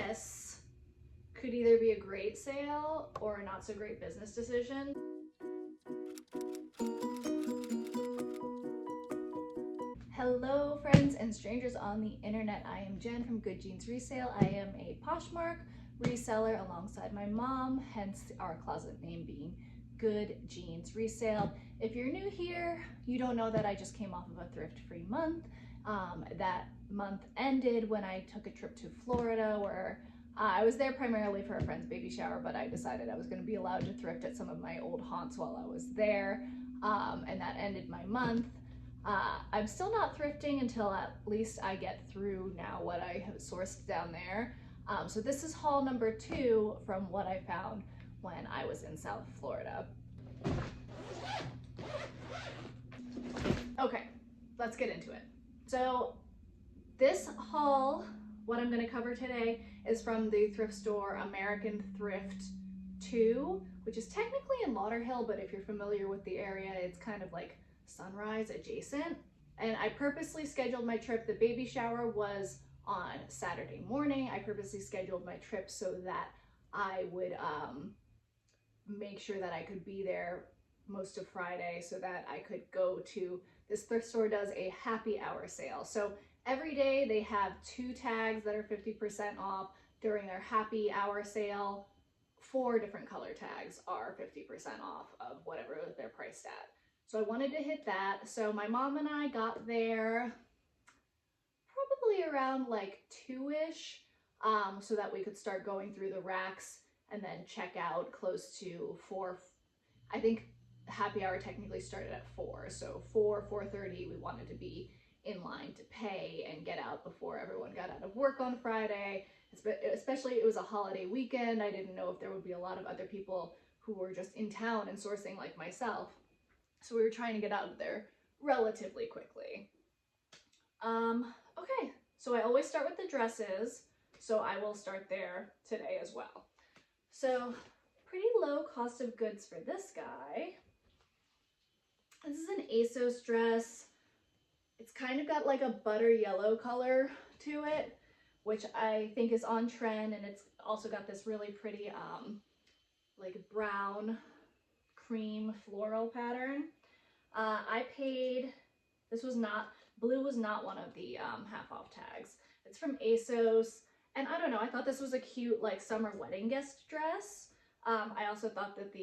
this could either be a great sale or a not so great business decision. Hello friends and strangers on the internet. I am Jen from Good Jeans Resale. I am a Poshmark reseller alongside my mom, hence our closet name being Good Jeans Resale. If you're new here, you don't know that I just came off of a thrift-free month. That month ended when I took a trip to Florida where I was there primarily for a friend's baby shower, but I decided I was going to be allowed to thrift at some of my old haunts while I was there, and that ended my month. I'm still not thrifting until at least I get through now what I have sourced down there. So this is haul number 2 from what I found when I was in South Florida. Okay, let's get into it. So this haul, what I'm going to cover today, is from the thrift store American Thrift 2, which is technically in Lauderhill, but if you're familiar with the area, it's kind of like Sunrise adjacent. And I purposely scheduled my trip. The baby shower was on Saturday morning. I purposely scheduled my trip so that I would make sure that I could be there most of Friday so that I could go to this thrift store. Does a happy hour sale. So every day they have 2 tags that are 50% off. During their happy hour sale, 4 different color tags are 50% off of whatever they're priced at. So I wanted to hit that. So my mom and I got there probably around like 2-ish, so that we could start going through the racks and then check out close to 4. I think happy hour technically started at 4. So 4:30 we wanted to be in line to pay and get out before everyone got out of work on Friday. Especially it was a holiday weekend. I didn't know if there would be a lot of other people who were just in town and sourcing like myself. So we were trying to get out of there relatively quickly. Okay, so I always start with the dresses, so I will start there today as well. So pretty low cost of goods for this guy. This is an ASOS dress. It's kind of got like a butter yellow color to it, which I think is on trend, and it's also got this really pretty like brown cream floral pattern. I paid, blue was not one of the half off tags. It's from ASOS, and I don't know, I thought this was a cute like summer wedding guest dress. I also thought that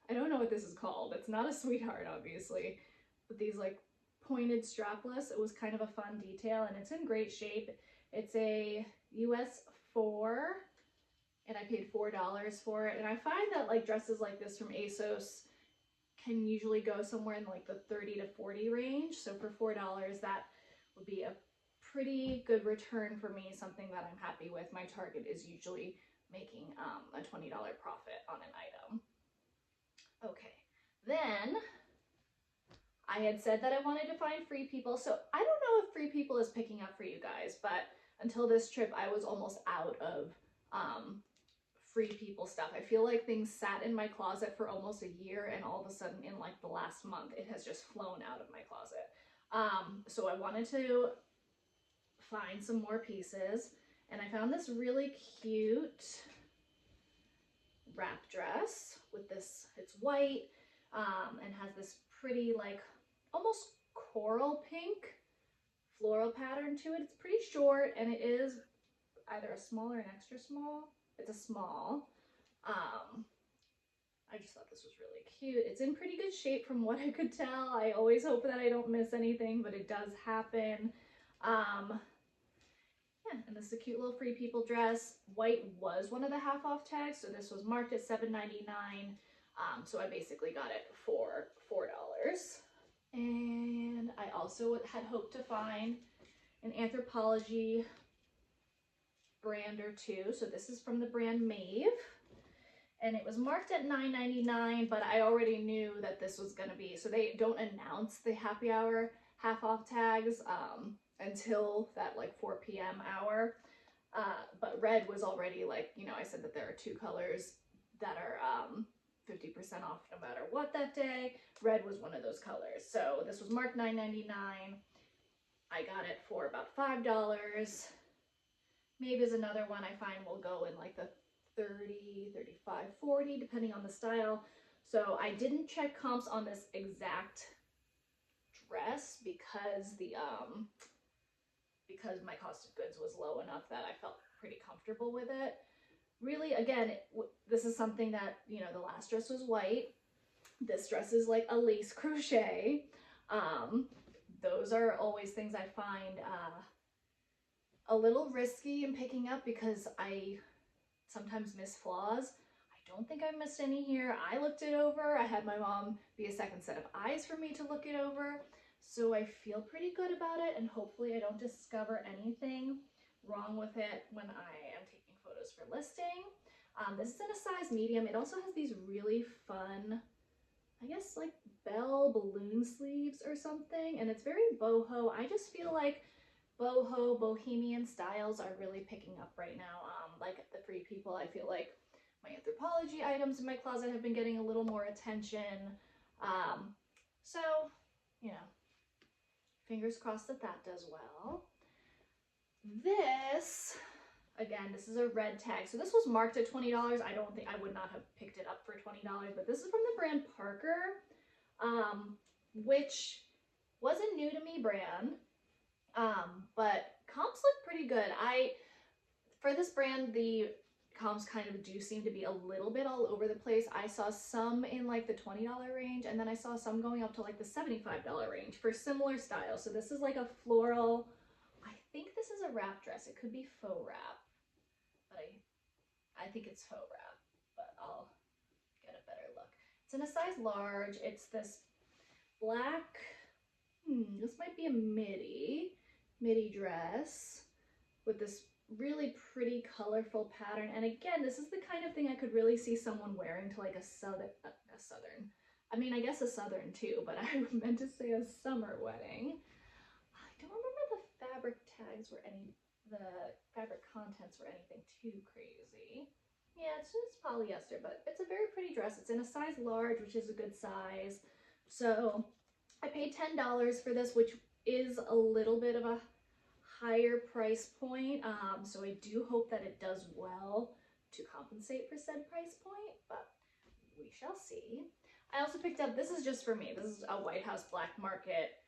I don't know what this is called. It's not a sweetheart, obviously, but these like pointed strapless, it was kind of a fun detail, and it's in great shape. It's a US 4, and I paid $4 for it. And I find that like dresses like this from ASOS can usually go somewhere in like the 30 to 40 range. So for $4, that would be a pretty good return for me, something that I'm happy with. My target is usually making a $20 profit on an item. Okay, then I had said that I wanted to find Free People. So I don't know if Free People is picking up for you guys, but until this trip, I was almost out of Free People stuff. I feel like things sat in my closet for almost a year, and all of a sudden in like the last month, it has just flown out of my closet. So I wanted to find some more pieces, and I found this really cute wrap dress with this, it's white, and has this pretty like almost coral pink floral pattern to it. It's pretty short, and it is either a small or an extra small. It's a small. I just thought this was really cute. It's in pretty good shape from what I could tell. I always hope that I don't miss anything, but it does happen. Yeah, and this is a cute little Free People dress. White was one of the half off tags, so this was marked at $7.99. So I basically got it for $4. And I also had hoped to find an Anthropologie brand or 2. So this is from the brand Maeve, and it was marked at $9.99, but I already knew that this was going to be, so they don't announce the happy hour half off tags until that like 4 p.m. hour. But red was already like, you know, I said that there are 2 colors that are 50% off no matter what that day. Red was one of those colors. So this was marked $9.99. I got it for about $5. Maeve is another one I find will go in like the 30, 35, 40, depending on the style. So I didn't check comps on this exact dress because because my cost of goods was low enough that I felt pretty comfortable with it. Really, again, this is something that, you know, the last dress was white. This dress is like a lace crochet. Those are always things I find a little risky in picking up because I sometimes miss flaws. I don't think I missed any here. I looked it over. I had my mom be a second set of eyes for me to look it over. So I feel pretty good about it, and hopefully I don't discover anything wrong with it when I am taking photos for listing. This is in a size medium. It also has these really fun, I guess like bell balloon sleeves or something, and it's very boho. I just feel like boho, bohemian styles are really picking up right now. Like the Free People, I feel like my Anthropologie items in my closet have been getting a little more attention. So, you know, fingers crossed that that does well. This, again, this is a red tag. So this was marked at $20. I would not have picked it up for $20, but this is from the brand Parker, which was a new to me brand. But comps look pretty good. For this brand, the comps kind of do seem to be a little bit all over the place. I saw some in like the $20 range, and then I saw some going up to like the $75 range for similar styles. So this is like a floral, I think this is a wrap dress. It could be faux wrap, but I think it's faux wrap, but I'll get a better look. It's in a size large. It's this black, this might be a midi dress with this really pretty colorful pattern. And again, this is the kind of thing I could really see someone wearing to like a southern, I mean, I guess a southern too, but I meant to say a summer wedding. I don't remember the fabric tags were the fabric contents were anything too crazy. Yeah, it's just polyester, but it's a very pretty dress. It's in a size large, which is a good size. So I paid $10 for this, which is a little bit of a higher price point. So I do hope that it does well to compensate for said price point, but we shall see. I also picked up, this is just for me, this is a White House Black Market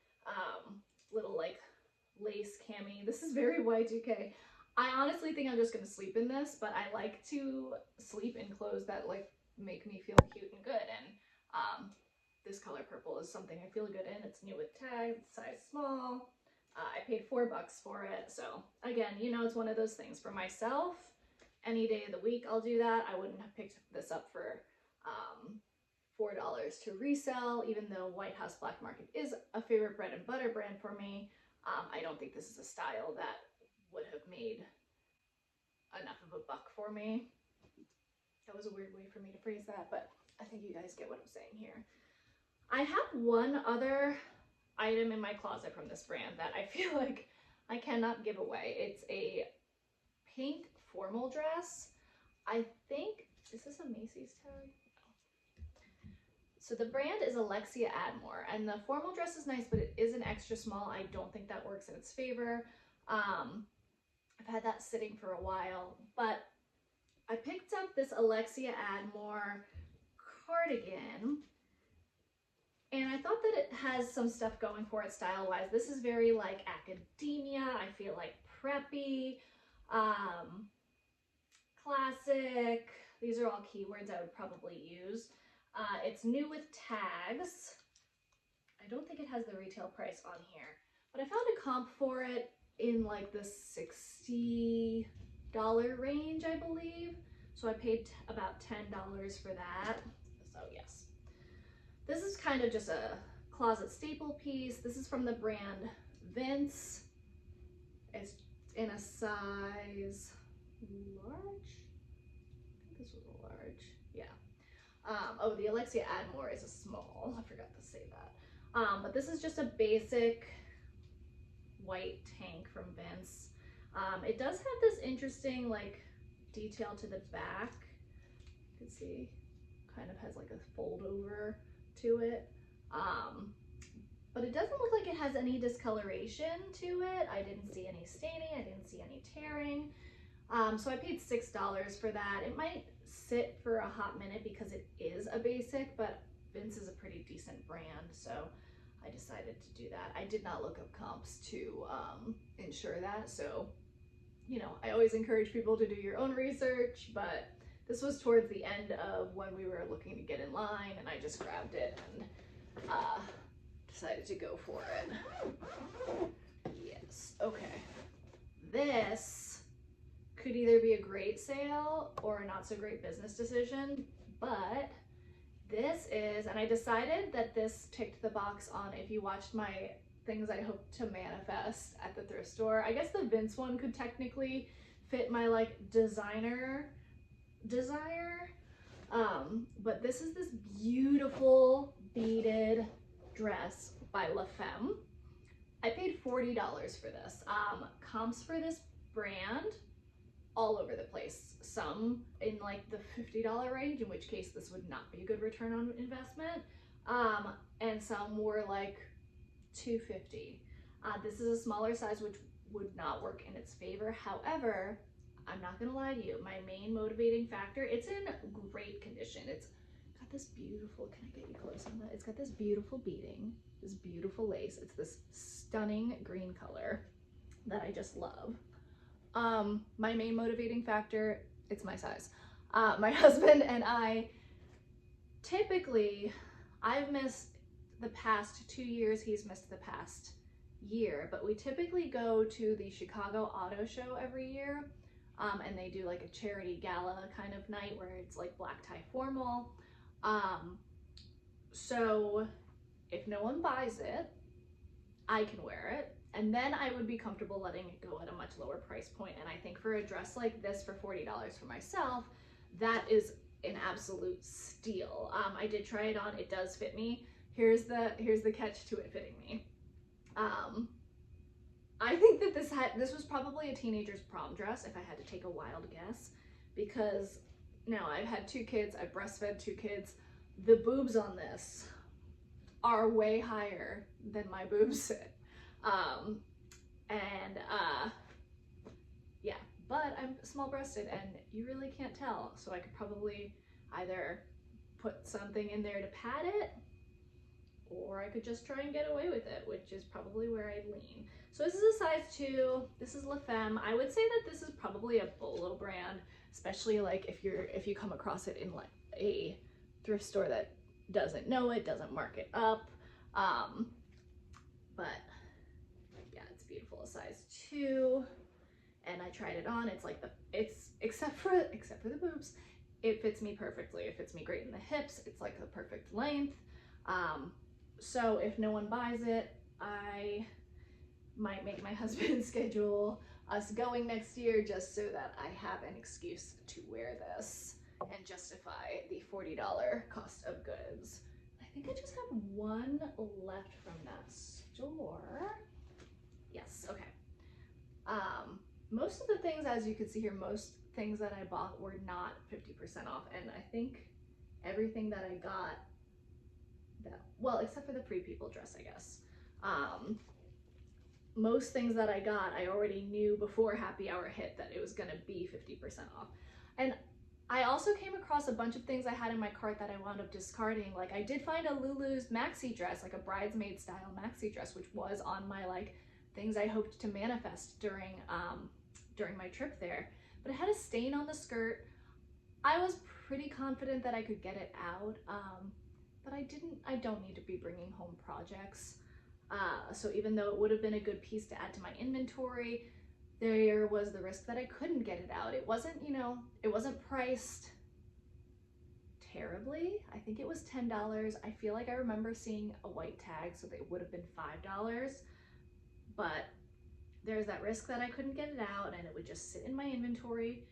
little like lace cami. This is very Y2K. I honestly think I'm just gonna sleep in this, but I like to sleep in clothes that like make me feel cute and good, and this color purple is something I feel good in. It's new with tags, size small. I paid $4 for it. So again, you know, it's one of those things for myself. Any day of the week, I'll do that. I wouldn't have picked this up for $4 to resell, even though White House Black Market is a favorite bread and butter brand for me. I don't think this is a style that would have made enough of a buck for me. That was a weird way for me to phrase that, but I think you guys get what I'm saying here. I have one other item in my closet from this brand that I feel like I cannot give away. It's a pink formal dress. I think, is this a Macy's tag? No. So the brand is Alexia Admore, and the formal dress is nice, but it is an extra small. I don't think that works in its favor. I've had that sitting for a while, but I picked up this Alexia Admore cardigan, and I thought that it has some stuff going for it style-wise. This is very like academia. I feel like preppy, classic. These are all keywords I would probably use. It's new with tags. I don't think it has the retail price on here, but I found a comp for it in like the $60 range, I believe. So I paid about $10 for that. So yes. This is kind of just a closet staple piece. This is from the brand Vince. It's in a size large. I think this was a large. Yeah. Oh, the Alexia Admore is a small. I forgot to say that. But this is just a basic white tank from Vince. It does have this interesting like detail to the back. You can see kind of has like a fold over to it. But it doesn't look like it has any discoloration to it. I didn't see any staining. I didn't see any tearing. So I paid $6 for that. It might sit for a hot minute because it is a basic, but Vince is a pretty decent brand, so I decided to do that. I did not look up comps to ensure that, so you know, I always encourage people to do your own research, but this was towards the end of when we were looking to get in line, and I just grabbed it and decided to go for it. Yes, okay. This could either be a great sale or a not so great business decision, but this is, and I decided that this ticked the box on if you watched my things I hope to manifest at the thrift store. I guess the Vince one could technically fit my like designer desire. But this is this beautiful beaded dress by La Femme. I paid $40 for this. Comps for this brand all over the place. Some in like the $50 range, in which case this would not be a good return on investment. And some were like $250. This is a smaller size, which would not work in its favor. However, I'm not gonna lie to you, my main motivating factor, it's in great condition. It's got this beautiful, can I get you close on that? It's got this beautiful beading, this beautiful lace. It's this stunning green color that I just love. My main motivating factor, it's my size. My husband and I, typically, I've missed the past 2 years, he's missed the past year, but we typically go to the Chicago Auto Show every year, and they do like a charity gala kind of night where it's like black tie formal. So if no one buys it, I can wear it, and then I would be comfortable letting it go at a much lower price point. And I think for a dress like this for $40 for myself, that is an absolute steal. I did try it on, it does fit me. Here's the catch to it fitting me. I think that this was probably a teenager's prom dress if I had to take a wild guess, because now I've had 2 kids, I've breastfed 2 kids. The boobs on this are way higher than my boobs sit. Yeah, but I'm small breasted and you really can't tell. So I could probably either put something in there to pad it, or I could just try and get away with it, which is probably where I'd lean. So this is a size 2. This is La Femme. I would say that this is probably a Bolo brand, especially like if you come across it in like a thrift store that doesn't know it, doesn't mark it up. But yeah, it's beautiful, a size 2. And I tried it on. It's like except for the boobs, it fits me perfectly. It fits me great in the hips. It's like the perfect length. So if no one buys it, I might make my husband schedule us going next year just so that I have an excuse to wear this and justify the $40 cost of goods. I think I just have one left from that store. Yes, okay. Most of the things, as you can see here, most things that I bought were not 50% off, and I think everything that I got, well, except for the Free People dress, I guess. Most things that I got, I already knew before happy hour hit that it was gonna be 50% off. And I also came across a bunch of things I had in my cart that I wound up discarding. Like I did find a Lulu's maxi dress, like a bridesmaid style maxi dress, which was on my like things I hoped to manifest during my trip there. But it had a stain on the skirt. I was pretty confident that I could get it out, but I don't need to be bringing home projects. So even though it would have been a good piece to add to my inventory, there was the risk that I couldn't get it out. It wasn't, it wasn't priced terribly. I think it was $10. I feel like I remember seeing a white tag, so they would have been $5. But there's that risk that I couldn't get it out and it would just sit in my inventory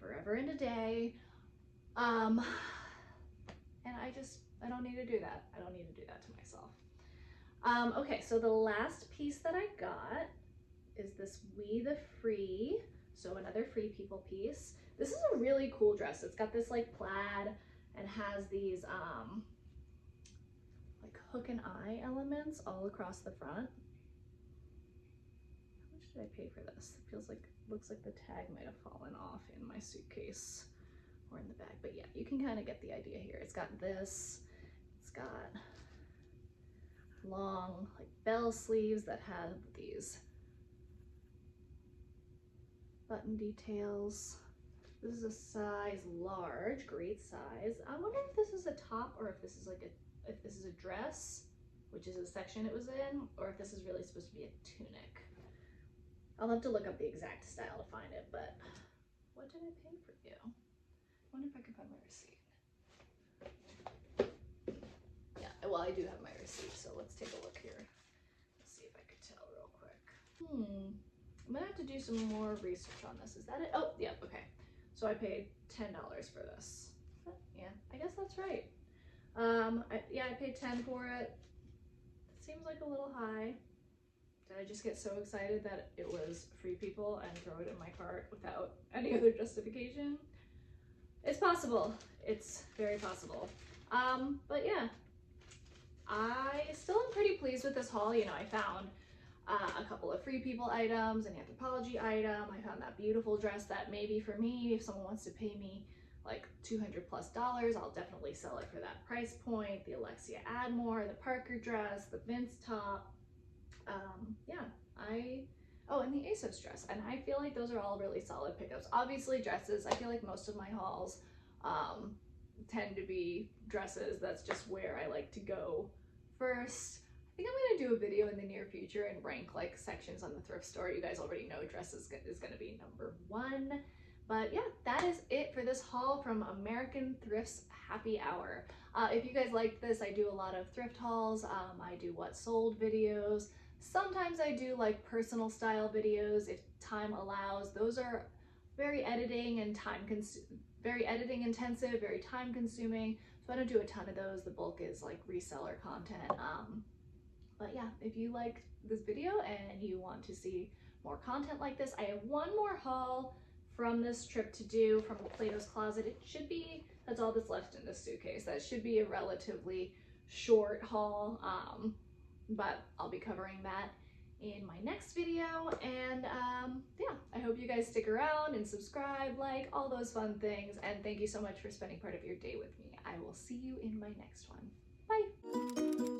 forever and a day. And I don't need to do that. I don't need to do that to myself. Okay, so the last piece that I got is this We the Free, so another Free People piece. This is a really cool dress. It's got this like plaid and has these like hook and eye elements all across the front. How much did I pay for this? It feels like looks like the tag might have fallen off in my suitcase or in the bag, but yeah, you can kind of get the idea here. It's got this, it's got long like bell sleeves that have these button details. This is a size large, great size. I wonder if this is a top or if this is like if this is a dress, which is the section it was in, or if this is really supposed to be a tunic. I'll have to look up the exact style to find it, but what did I pay for you? I wonder if I can find my receipt. Yeah, well, I do have my receipt, so let's take a look here. Let's see if I could tell real quick. I'm gonna have to do some more research on this. Is that it? Oh, yeah, okay. So I paid $10 for this. Yeah, I guess that's right. I paid 10 for it. Seems like a little high. Did I just get so excited that it was Free People and throw it in my cart without any other justification? It's possible. It's very possible. But yeah, I still am pretty pleased with this haul. You know, I found a couple of Free People items, an Anthropologie item. I found that beautiful dress that maybe for me, if someone wants to pay me like $200+ I'll definitely sell it for that price point. The Alexia Admore, the Parker dress, the Vince top. And the ASOS dress. And I feel like those are all really solid pickups. Obviously dresses, I feel like most of my hauls tend to be dresses. That's just where I like to go first. I think I'm gonna do a video in the near future and rank like sections on the thrift store. You guys already know dresses is gonna be #1. But yeah, that is it for this haul from American Thrift's Happy Hour. If you guys liked this, I do a lot of thrift hauls. I do what sold videos. Sometimes I do like personal style videos if time allows. Those are very editing intensive, very time consuming. So I don't do a ton of those. The bulk is like reseller content. But yeah, if you liked this video and you want to see more content like this, I have one more haul from this trip to do from Plato's Closet. It should be, that's all that's left in this suitcase. That should be a relatively short haul, but I'll be covering that in my next video. And yeah, I hope you guys stick around and subscribe, like, all those fun things. And thank you so much for spending part of your day with me. I will see you in my next one. Bye.